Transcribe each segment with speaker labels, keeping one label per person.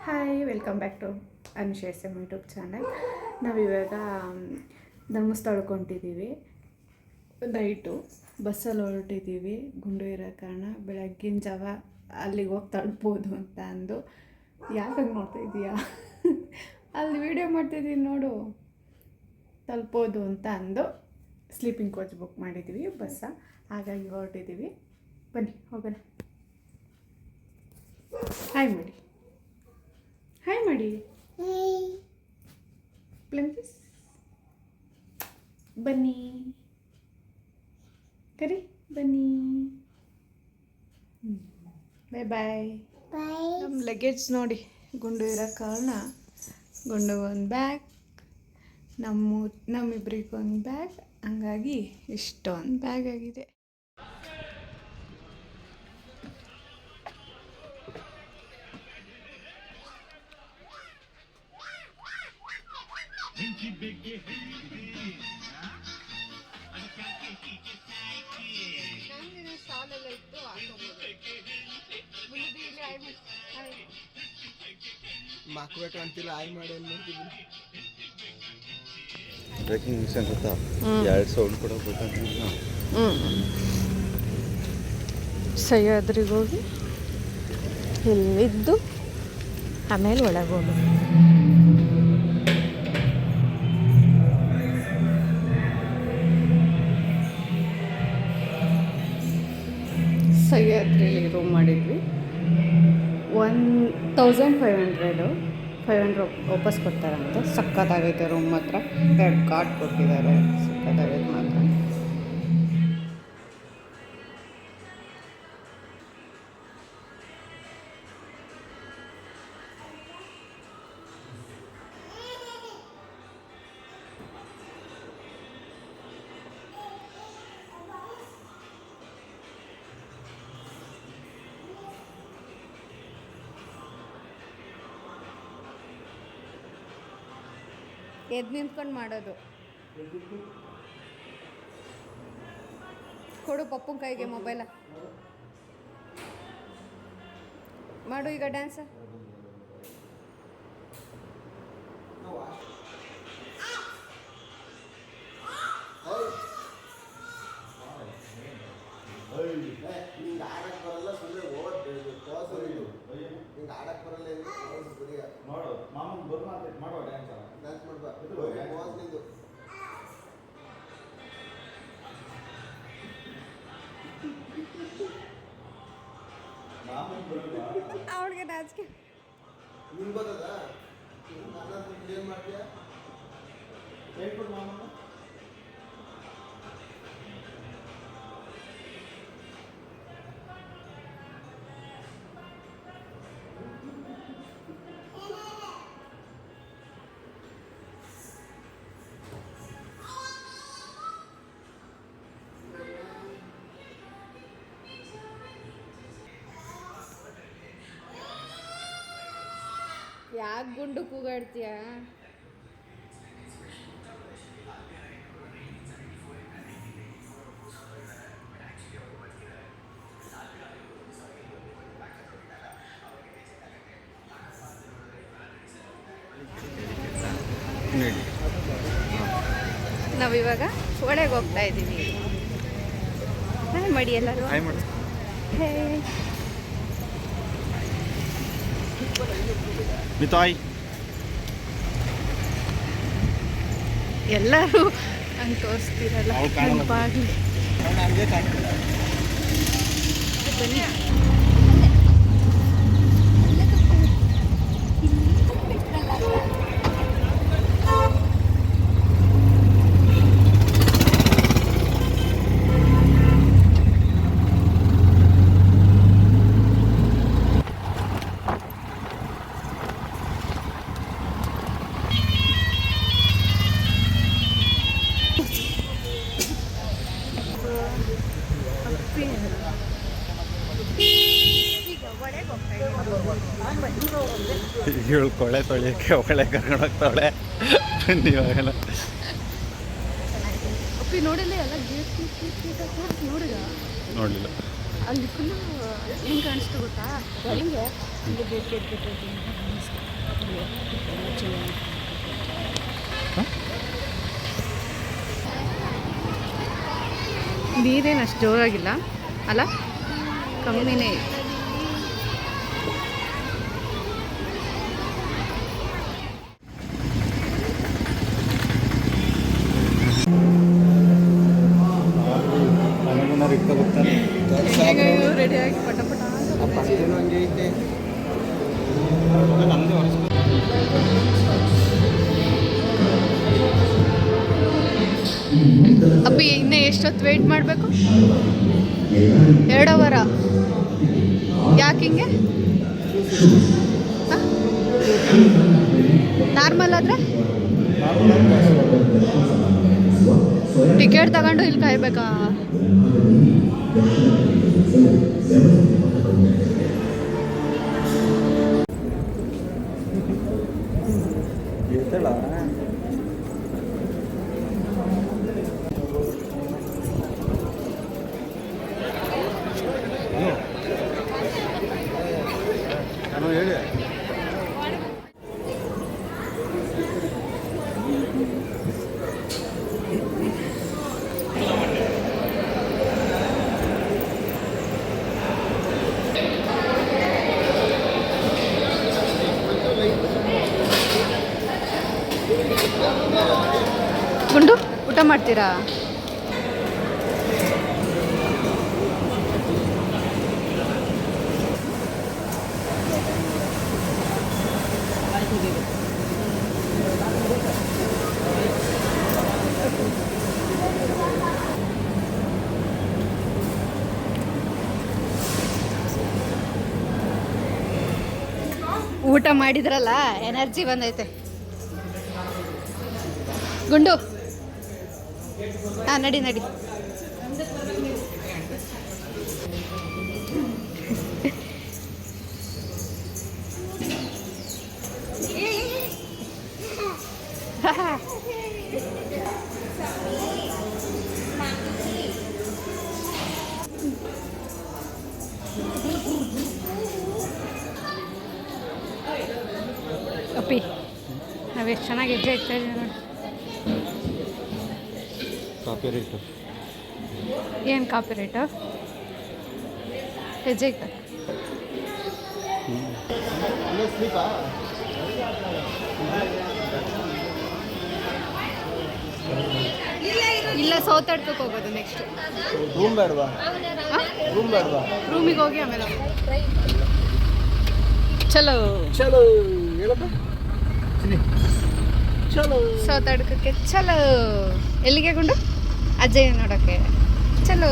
Speaker 1: Hi, welcome back to Anush S M YouTube channel. ನಾವಿವಾಗ ಧರ್ಮಸ್ಥಳಕ್ಕೆ ಹೊಂಟಿದ್ದೀವಿ. Night ಬಸ್ಸಲ್ಲಿ ಹೊರಟಿದ್ದೀವಿ. ಗುಂಡು ಇರೋ ಕಾರಣ ಬೆಳಗ್ಗಿನ ಜಾವ ಅಲ್ಲಿಗೆ ಹೋಗಿ ತಲುಪ್ಬೋದು ಅಂತ ಅಂದು. ಯಾಕಾಗ ನೋಡ್ತಾ ಇದೀಯಾ? ಅಲ್ಲಿ ವೀಡಿಯೋ ಮಾಡ್ತಿದ್ದೀನಿ ನೋಡು. ತಲುಪ್ಬೋದು ಅಂತ ಅಂದು ಸ್ಲೀಪಿಂಗ್ ಕೋಚ್ ಬುಕ್ ಮಾಡಿದ್ದೀವಿ ಬಸ್ಸ. ಹಾಗಾಗಿ ಹೊರಟಿದ್ದೀವಿ. ಬನ್ನಿ ಹೋಗೋಣ. ಹಾಯ್ ಮಾಡಿ, ಹಾಯ್ ಮಾಡಿ ಪ್ಲಂಕಿಸ್. ಬನ್ನಿ ಕರಿ, ಬನ್ನಿ. ಬಾಯ್ ಬಾಯ್. ನಮ್ಮ ಲಗೇಜ್ ನೋಡಿ, ಗುಂಡು ಇರೋ ಕಾರಣ ಗುಂಡುಗೊಂದು ಬ್ಯಾಗ್, ನಮ್ಮಿಬ್ರಿಗೊಂದು ಬ್ಯಾಗ್, ಹಂಗಾಗಿ ಇಷ್ಟೊಂದು ಬ್ಯಾಗ್ ಆಗಿದೆ.
Speaker 2: ಮಕ್ಕಳು ಅಂತಿಲ್ಲ, ಆಯ್ ಮಾಡಿ ನೋಡ್ತಿದ್ವಿ.
Speaker 3: ಬ್ರೇಕಿಂಗ್ ನ್ಯೂಸ್ ಅಂತ 2 ಸೌಂಡ್ ಕೂಡ ಗೊತ್ತಾಗ್ತಿಲ್ಲ.
Speaker 1: ಸಹ್ಯಾದ್ರಿಗೆ ಹೋಗಿ ಇಲ್ಲಿದ್ದು ಆಮೇಲೆ ಒಳಗೆ ಹೋಗಿ ಸಹ್ಯಾದ್ರಿಯಲ್ಲಿ ರೂಮ್ ಮಾಡಿದ್ವಿ. 1500 ವಾಪಸ್ ಕೊಡ್ತಾರಂತೆ. ಸಕ್ಕತ್ತಾಗೈತೆ ರೂಮ್ ಮಾತ್ರ. 2 ಕಾರ್ಡ್ ಕೊಟ್ಟಿದ್ದಾರೆ. ಸಕ್ಕತ್ತಾಗೈತೆ ಮಾತ್ರ. ಎದ್ದು ನಿಂತ್ಕೊಂಡು ಮಾಡೋದು. ಕೊಡು ಪಪ್ಪನ ಕೈಗೆ ಮೊಬೈಲ. ಮಾಡು ಈಗ ಡ್ಯಾನ್ಸ. ಅವಳಿಗೆ ನಾಚಿಕೆ. ಯಾಕೆ ಗುಂಡು ಕೂಗಾಡ್ತೀಯ? ನಾವಿವಾಗ ಒಳಗೆ ಹೋಗ್ತಾ ಇದ್ದೀವಿ. ಹಾಯ್ ಮಾಡಿ ಎಲ್ಲರೂ. ಹೇ
Speaker 3: ಮಿತಾಯ್.
Speaker 1: ಎಲ್ಲರೂ ಹಂಗೆ ತೋರಿಸ್ತೀರಲ್ಲ, ನೆನಪಾಗಲಿ. ಬನ್ನಿ.
Speaker 3: ಇವಳು ಕೊಳೆ ತೊಳಿಯೋಕ್ಕೆ ಒಳ್ಳೆ ಕರ್ಕೊಂಡು ಹೋಗ್ತಾವಳೆ. ಇವಾಗೆಲ್ಲ
Speaker 1: ನೋಡಿಲ್ಲ, ಎಲ್ಲ ಗೇಟ್ ನೋಡಿದ
Speaker 3: ನೋಡಲಿಲ್ಲ.
Speaker 1: ಅಲ್ಲಿ ಫುಲ್ಲು ಹೆಂಗೆ ಕಾಣಿಸ್ತು ಗೊತ್ತಾ? ಹಿಂಗೆ ನೀರೇನು ಅಷ್ಟು ಜೋರಾಗಿಲ್ಲ ಅಲ್ಲ, ಕಮ್ಮಿನೇ ಇದೆ. ರೆಡಿಯಾಗಿ ಪಟ ಪಟ
Speaker 2: ಹಂಗೆ ಐತೆ.
Speaker 1: ಅಪ್ಪಿ ಇನ್ನೂ ಎಷ್ಟೊತ್ತು ವೆಯ್ಟ್ ಮಾಡಬೇಕು? 2 ಅವರ. ಯಾಕೆ ಹಿಂಗೆ? ನಾರ್ಮಲ್ ಆದರೆ ಟಿಕೆಟ್ ತಗೊಂಡು ಇಲ್ಲಿ ಕಾಯ್ಬೇಕಾ?
Speaker 3: ನಾನು ಹೇಳಿ
Speaker 1: ಗುಂಡು ಊಟ ಮಾಡ್ತೀರಾ? ಊಟ ಮಾಡಿದ್ರಲ್ಲ, ಎನರ್ಜಿ ಬಂದೈತೆ. ಗುಂಡು ಹಾಂ, ನಡಿ ನಡಿ. ಅಪ್ಪಿ, ನಾವೆಷ್ಟು ಚೆನ್ನಾಗಿ ಹೆಜ್ಜೆ ಇಡ್ತಾ ಇದ್ದೀವಿ ನೋಡಿ.
Speaker 3: ಕಾಪಿ ರೇಟು
Speaker 1: ಏನು ಕಾಪಿ ರೇಟು? ಹೆಜ್ಜೆ ಇಟ್ಟ ಇಲ್ಲ, ಸೌತಾಡ್ಕೋಕೆ ಹೋಗೋದು ನೆಕ್ಸ್ಟ್.
Speaker 2: ರೂಮ್ ಬೇಡವಾ? ರೂಮ್ ಬೇಡವಾ?
Speaker 1: ರೂಮಿಗೆ ಹೋಗಿ ಆಮೇಲೆ ಚಲೋ
Speaker 2: ಚಲೋ ಹೇಳಪ್ಪ. ಚಲೋ
Speaker 1: ಸೌತಾಡ್ಕೋಕ್ಕೆ ಚಲೋ. ಎಲ್ಲಿಗೆ ಗುಂಡು? ಅಜ್ಜಯ್ಯ ನೋಡೋಕ್ಕೆ ಚಲೋ.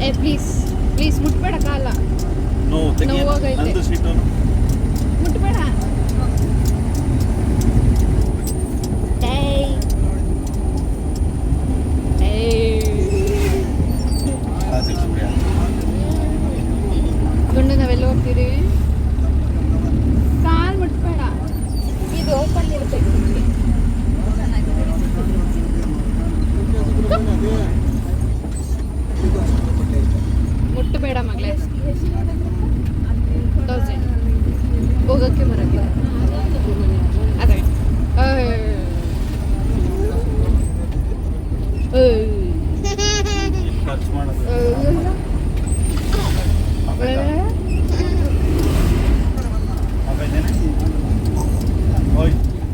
Speaker 1: ಏ ಪ್ಲೀಸ್ ಪ್ಲೀಸ್ ಮುಟ್ಬೇಡ ಕಾಲ. ನೋವಾಗೈತೆ. ಮುಟ್ಬೇಡ. ಗುಂಡು ನಾವೆಲ್ಲ ಹೋಗ್ತಿದ್ದೀವಿ. ಕಾಲು ಮುಟ್ಬೇಡ, ಇದು ಓಪನ್ ಇರ್ತೈತೆ. ಮುಟ್ಟಬೇಡ ಮಗಳೇ. 1000 ಹೋಗೋಕ್ಕೆ ಬರೋಕ್ಕೆ ಅದೇ.
Speaker 3: ಖರ್ಚು ಮಾಡೋದು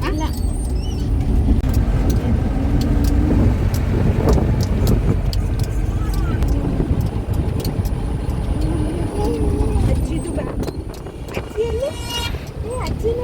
Speaker 1: ಅಲ್ಲ. ಅಜ್ಜಿದು ಅಜ್ಜಿಯಲ್ಲಿ ಅಜ್ಜಿನ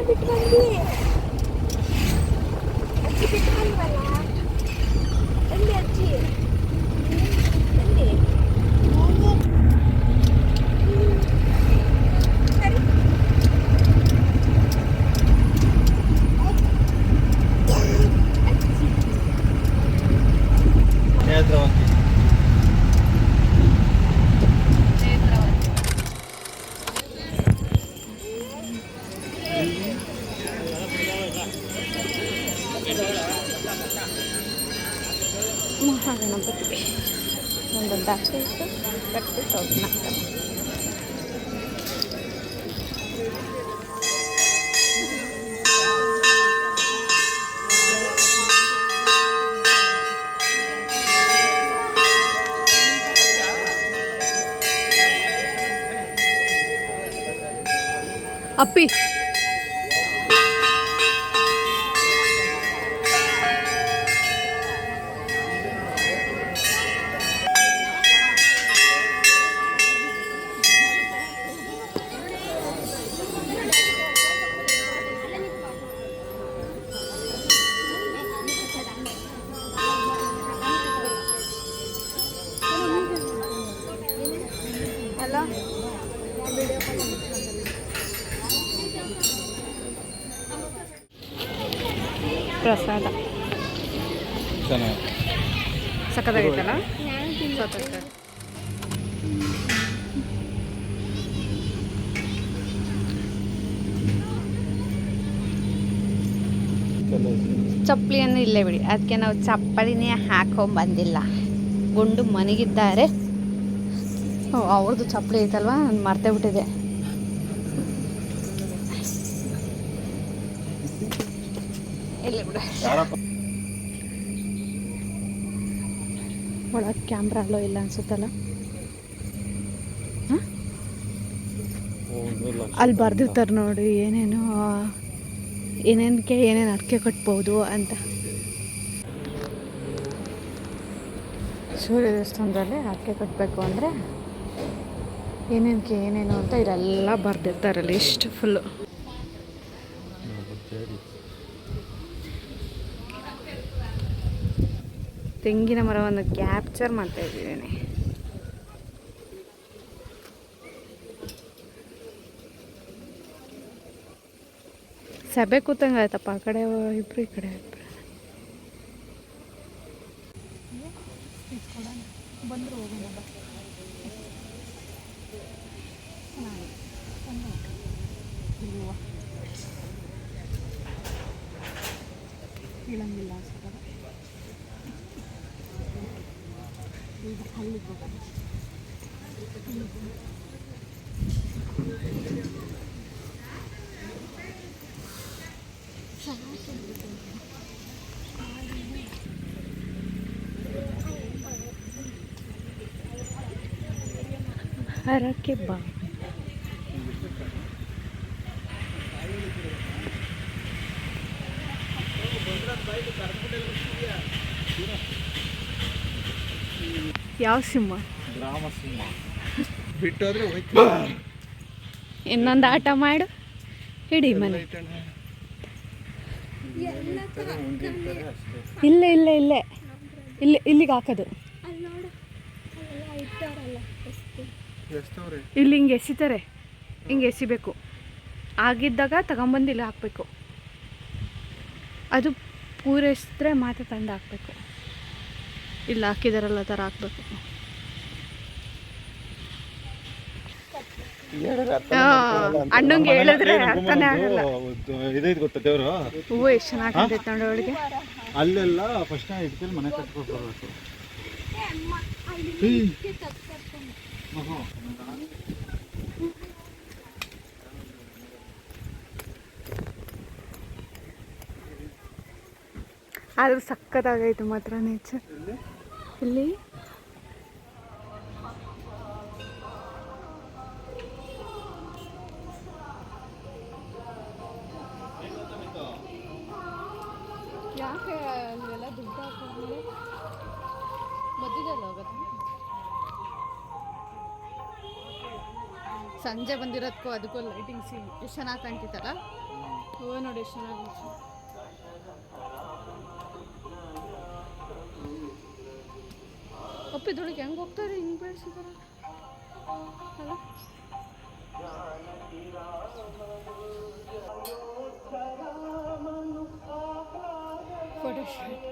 Speaker 1: ಒಂದು ದಾಟೆ ಇಟ್ಟು ಕಟ್ಟಿ ತೊಗೊಂಡು ಅಪ್ಪಿ ಹಲೋ ಪ್ರಸಾದ ಸಕ್ಕತ್ತಾಗೈತಲ್ಲ ಚಪ್ಪಲಿಯನ್ನು ಇಲ್ಲೇ ಬಿಡಿ, ಅದಕ್ಕೆ ನಾವು ಚಪ್ಪಲಿನೇ ಹಾಕೊಂಬಂದಿಲ್ಲ. ಗುಂಡು ಮನೆಗಿದ್ದಾರೆ. ಅವ್ರದ್ದು ಚಪ್ಪಲಿ ಐತಲ್ವಾ, ನಾನು ಮರ್ತೇ ಬಿಟ್ಟಿದೆ. ಇಲ್ಲಿ ಬಿಡ, ಒಳಗೆ ಕ್ಯಾಮ್ರಾ ಅಲ್ಲೋ ಇಲ್ಲ ಅನ್ಸುತ್ತಲ್ಲ. ಅಲ್ಲಿ ಬರ್ದಿರ್ತಾರೆ ನೋಡಿ ಏನೇನು ಏನೇನು ಅಡಿಕೆ ಕಟ್ಬೋದು ಅಂತ. ಸೂರ್ಯ ದೇವಸ್ಥಾನದಲ್ಲಿ ಅಡಿಕೆ ಕಟ್ಟಬೇಕು ಅಂದರೆ ಏನೇನು ಅಂತ ಇಲ್ಲೆಲ್ಲ ಬರ್ದಿರ್ತಾರಲ್ಲ. ಇಷ್ಟು ಫುಲ್ಲು ತೆಂಗಿನ ಮರವನ್ನು ಕ್ಯಾಪ್ಚರ್ ಮಾಡ್ತಾ ಇದ್ದೀನಿ. ಸಭೆ ಕೂತಂಗೆ ಆಯ್ತಪ್ಪ, ಆ ಕಡೆ ಇಬ್ರು ಈ ಕಡೆ ಇಬ್ರು ಬಂದರು. ಇಳಂಗಿಲ್ಲ ಅನ್ಸುತ್ತಲ್ಲ, ಅಲ್ಲಿಗೆ ಹೋಗೋಣ. ಹರಕೆ ಬಾ. ಯಾವ ಸಿಂಹ?
Speaker 2: ಗ್ರಾಮ ಸಿಂಹ ಬಿಟ್ಟೋದ್ರೆ
Speaker 1: ಇನ್ನೊಂದು ಆಟ ಮಾಡು, ಹಿಡಿ ಮನೆ. ಇಲ್ಲಿಗೆ ಹಾಕೋದು. ಇಲ್ಲಿ ಹಿಂಗೆ ಎಸಿತಾರೆ, ಹಿಂಗೆ ಎಸಿಬೇಕು. ಆಗಿದ್ದಾಗ ತಗೊಂಬಂದು ಇಲ್ಲಿ ಹಾಕಬೇಕು. ಅದು ಪೂರೈಸಿದ್ರೆ ಮಾತ್ರ ತಂದು ಹಾಕಬೇಕು. ಇಲ್ಲಿ ಹಾಕಿದಾರಲ್ಲ ಥರ ಹಾಕ್ಬೇಕು. ಅಣ್ಣಂಗೆ ಹೇಳಿದ್ರೆ ಅರ್ಥನೇ ಆಗಲ್ಲ.
Speaker 2: ಇದೈದು ಗೊತ್ತಾ ದೇವರು?
Speaker 1: ಹೂವು ಎಷ್ಟು ಚೆನ್ನಾಗಿ ನೋಡಿ ಅವಳಿಗೆ.
Speaker 2: ಅಲ್ಲೆಲ್ಲ ಫಸ್ಟ್ ಇಟ್ಕೊಂಡು ಮನೆ ಕಟ್ಕೊಟ್ಟು ಬರಬೇಕು. ಆದ್ರೂ ಸಕ್ಕತ್ತಾಗೈತೆ ಮಾತ್ರ ನೇಚರ್ ಇಲ್ಲಿ. ಯಾಕೆ ಅಲ್ಲೆಲ್ಲ ದುಡ್ಡು ಹಾಕಿದ್ಮೇಲೆ ಮಧ್ಯದಲ್ಲಿ ಹೋಗುತ್ತೆ. ಸಂಜೆ ಬಂದಿರೋದಕ್ಕೂ ಅದಕ್ಕೂ ಲೈಟಿಂಗ್ಸ್ ಎಷ್ಟು ಚೆನ್ನಾಗಿ ಕಾಣ್ತಿತ್ತಲ್ಲ. ಹೂವು ನೋಡಿ ಎಷ್ಟು ಚೆನ್ನಾಗಿ. ಒಪ್ಪಿದೊಳಗೆ ಹೆಂಗೆ ಹೋಗ್ತಾರೆ, ಹಿಂಗೆ ಬೆಳೆಸಿದಾರೆ ಅಲ್ಲ. ಫೋಟೋ ಶೂಟ್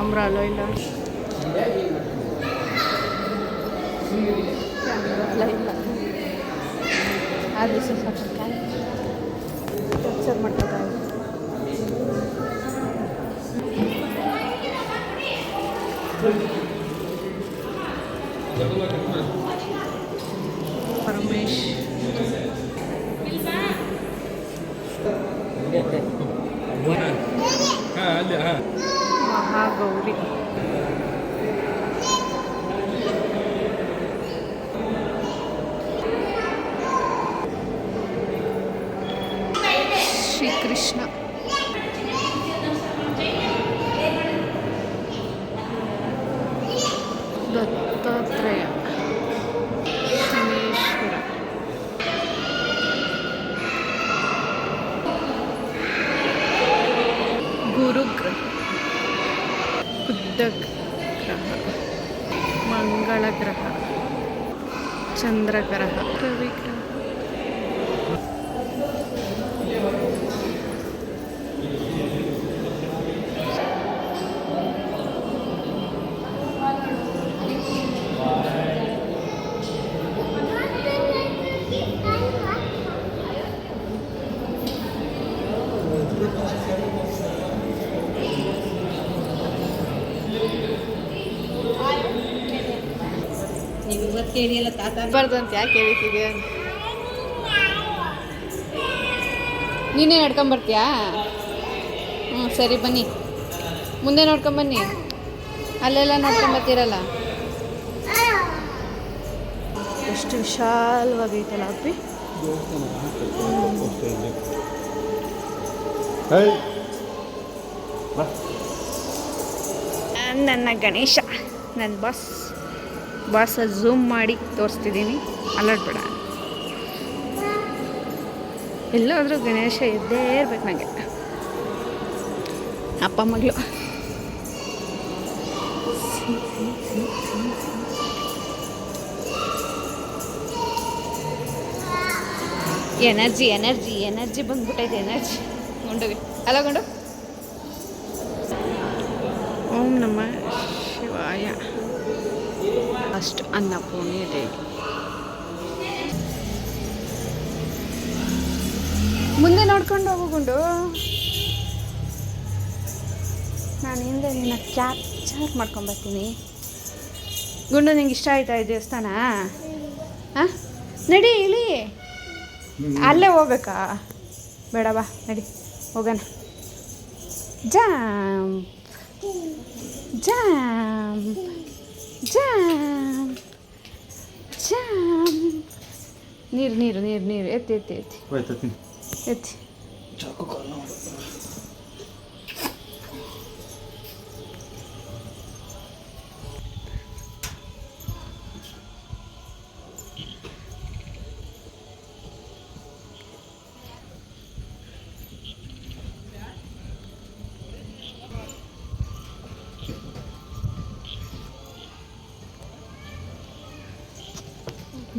Speaker 2: ಕ್ಯಾಮ್ರಾ ಅಲ್ಲೋ ಇಲ್ಲ ಇಲ್ಲ ಆದರೂ ಸ್ವಲ್ಪ ಕ್ಯಾಪ್ಚರ್ ಮಾಡ್ಕೊತಾ ಪರಮೇಶ್ ಮಹಾಗೌರಿ ಶ್ರೀಕೃಷ್ಣ ದತ್ತಾತ್ರೇಯ ಶನೇಶ್ವರ ಗುರುಗ್ರಹ ಬುಧ ಗ್ರಹ ಮಂಗಳ ಗ್ರಹ ಚಂದ್ರಗ್ರಹ ರವಿಗ್ರಹ ಬರ್ದಂತ ಯಾಕೆ ಹೇಳ್ತಿದ್ಯಾ ನೀನೇ ನಡ್ಕೊಂಬರ್ತೀಯಾ ಹ್ಞೂ ಸರಿ ಬನ್ನಿ ಮುಂದೆ ನೋಡ್ಕೊಂಬನ್ನಿ ಅಲ್ಲೆಲ್ಲ ನೋಡ್ಕೊಂಬರ್ತೀರಲ್ಲ ಎಷ್ಟು ವಿಶಾಲವಾಗೈತಲ್ಲ ಅಪ್ಪಿ ನನ್ನ ಗಣೇಶ ನನ್ನ ಬಾಸ್ ಝೂಮ್ ಮಾಡಿ ತೋರಿಸ್ತಿದ್ದೀನಿ ಅಲ್ಲಾಡ್ಬೇಡ ಎಲ್ಲಾದರೂ ಗಣೇಶ ಇದ್ದೇ ಇರ್ಬೇಕು ನನಗೆ ಅಪ್ಪ ಮಗಳು ಎನರ್ಜಿ ಬಂದ್ಬಿಟ್ಟೈತೆ ಎನರ್ಜಿ ಗುಂಡುಗೆ ಅಲ್ಲ ಗುಂಡು ಓಂ ನಮಃ ಶಿವಾಯ ಅಷ್ಟು ಅನ್ನಪೂರ್ಣಿ ದೇವಿ ಮುಂದೆ ನೋಡ್ಕೊಂಡು ಹೋಗುಂಡು ನಾನು ಹಿಂದೆ ನಿನ್ನ ಕ್ಯಾಪ್ಚರ್ ಮಾಡ್ಕೊಂಬರ್ತೀನಿ ಗುಂಡು ನಿಂಗೆ ಇಷ್ಟ ಆಯ್ತಾ ಈ ದೇವಸ್ಥಾನ ಹಾಂ ನಡಿ ಇಲ್ಲಿ ಅಲ್ಲೇ ಹೋಗ್ಬೇಕಾ ಬೇಡ ಬಾ ನಡಿ ಹೋಗೋಣ ಜಾಂಪ್ ಜಾಂಪ್ ಜಾಂಪ್ ಜಾಂಪ್ ನೀರು ಎತ್ತಿ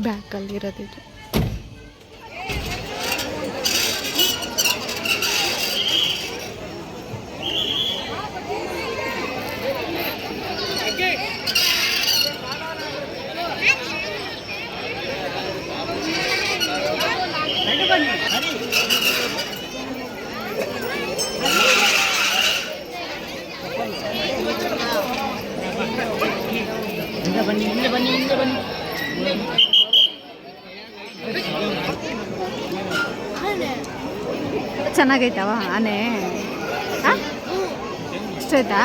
Speaker 2: ಬ್ಯಾಕಲ್ಲಿರೋದಿದು ಬನ್ನಿ ಚೆನ್ನಾಗೈತವ ಆನೆ ಇಷ್ಟಾಯ್ತಾ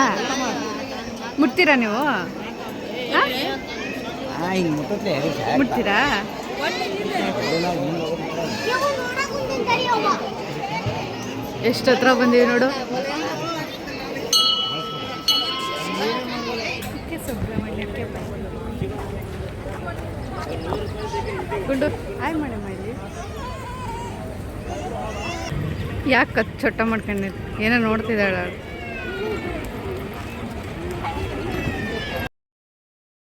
Speaker 2: ಮುಟ್ತೀರಾ ನೀವು ಮುಟ್ತೀರಾ ಎಷ್ಟು ಹತ್ರ ಬಂದೀವಿ ನೋಡು ಗುಂಡು ಆಯ್ ಮಾಡಿ ಯಾಕೆ ಚೊಟ್ಟ ಮಾಡ್ಕೊಂಡಿದ್ದು ಏನೋ ನೋಡ್ತಿದ್ದಾಳ